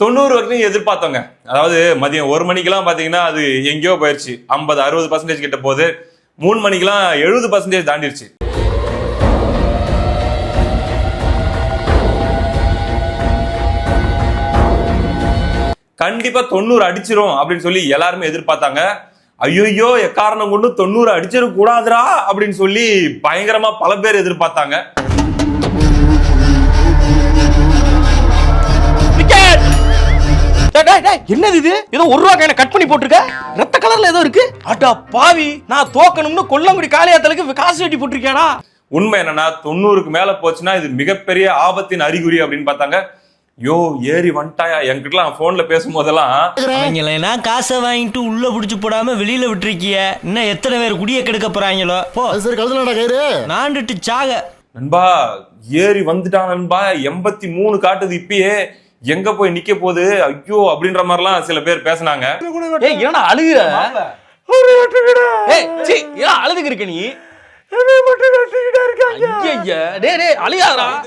90 வரைக்கும் எதிர்பார்த்தோங்க. அதாவது மதியம் 1 மணிக்கெல்லாம் பாத்தீங்கன்னா அது எங்கேயோ போயிடுச்சு. 50-60% கிட்ட போகுது. 3 மணிக்கெல்லாம் 70% தாண்டிடுச்சு. கண்டிப்பா 90 அடிச்சிரும் அப்படின்னு சொல்லி எல்லாருமே எதிர்பார்த்தாங்க. ஐயோ எக்காரணம் கொண்டு 90 அடிச்சிட கூடாதுரா அப்படின்னு சொல்லி பயங்கரமா பல பேர் எதிர்பார்த்தாங்க. என்னது இது? ஏதோ ₹1 கட் பண்ணி போட்டுருக்க. ரத்த கலர்ல ஏதோ இருக்கு. அடா பாவி, நான் தோக்கணும்னு கொல்லங்குடி காளியாத்தலுக்கு காசு வெட்டி போட்டிருக்கேனா? உண்மை என்னன்னா 90க்கு மேல போச்சுன்னா இது மிகப்பெரிய ஆபத்தின் அறிகுறி அப்படின்னு பார்த்தாங்க. யோ ஏறி வந்துட்டாயா என்கிட்ட போன்ல பேசும்போதெல்லாம் அவங்களா காசை வாங்கிட்டு உள்ள புடிச்சு போடாம வெளியில விட்டுருக்கிய. இன்னும் எத்தனை பேர் குடிய கெடுக்க போறாங்களோ. போ சரி கழுதுலடா கயிறு நாண்டுட்டு சாக. நண்பா ஏறி வந்துட்டான் நண்பா. 83 காட்டுது. இப்பயே எங்க போய் நிக்க போகுது ஐயோ அப்படின்ற மாதிரிலாம் சில பேர் பேசினாங்க. ஏய் என்னடா அழுகுற? ஏய் சீ ஏன் அழுதுக்கு இருக்க நீ? ஐயா டேய் அழுகாதடா.